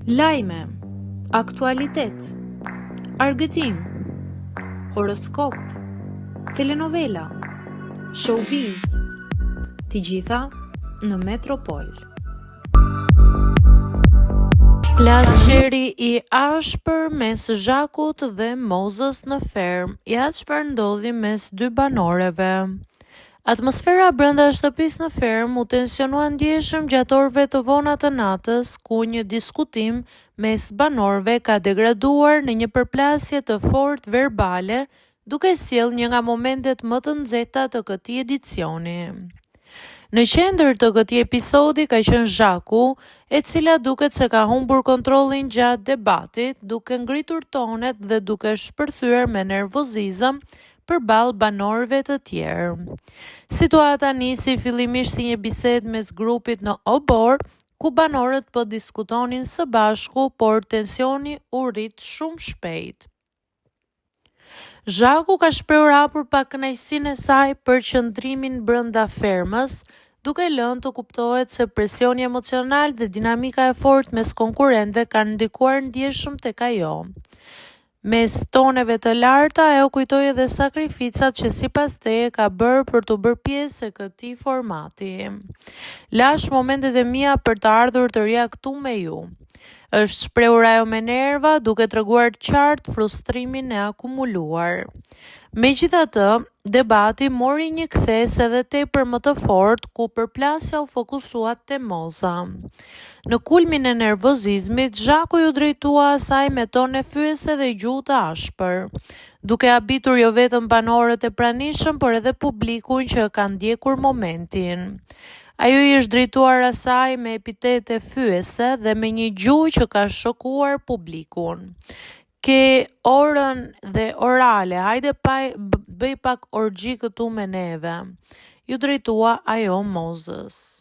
Lajme, aktualitet, argëtim, horoskop, telenovela, showbiz, të gjitha në Metropol. Plasqeri i ashpër mes Zhakut dhe Mozës në ferm, ja çfarë ndodhi mes dy banoreve. Atmosfera brenda shtëpisë në ferm u tensionua ndjeshëm gjatë orëve të vona të natës, ku një diskutim mes banorëve ka degraduar në një përplasje të fortë verbale, duke sjellë një nga momentet më të nxehta të këtij edicioni. Në qendër të këtij episodi ka qenë Zhaku, e cila duket se ka humbur kontrollin gjatë debatit, duke ngritur tonet dhe duke shpërthyer me nervozizëm përballë banorëve të tjerë. Situata nisi fillimisht si një bisedë mes grupit në obor, ku banorët po diskutonin së bashku, por tensioni u rrit shumë shpejt. Zhaku ka shprehur hapur pa kënaqësinë e saj për qëndrimin brenda fermës, duke lënë të kuptohet se presioni emocional dhe dinamika e fortë mes konkurrentëve kanë ndikuar ndjeshëm tek ajo. Mes toneve të larta, ajo kujtoi edhe sakrificat që sipas teje ka bërë për të bërë pjesë e këtij formati. Lash momentet e mia për të ardhur të rija këtu me ju. Është shprehur ajo me nerva, duke treguar qartë frustrimin e akumuluar. Megjithatë, debati mori një kthes edhe tepër më të fortë, ku përplasja u fokusua te Moza. Në kulmin e nervozizmit, Zhaku ju drejtua asaj me tone fyese dhe gjuhë të ashpër, duke habitur jo vetëm banorët e pranishëm, por edhe publikun që ka ndjekur momentin. Ajo i është drejtuar asaj me epitete fyese dhe me një gjuhë që ka shokuar publikun. Ke orën dhe orale, hajde bëj pak orgji këtu me neve, ju drejtua ajo Mozës.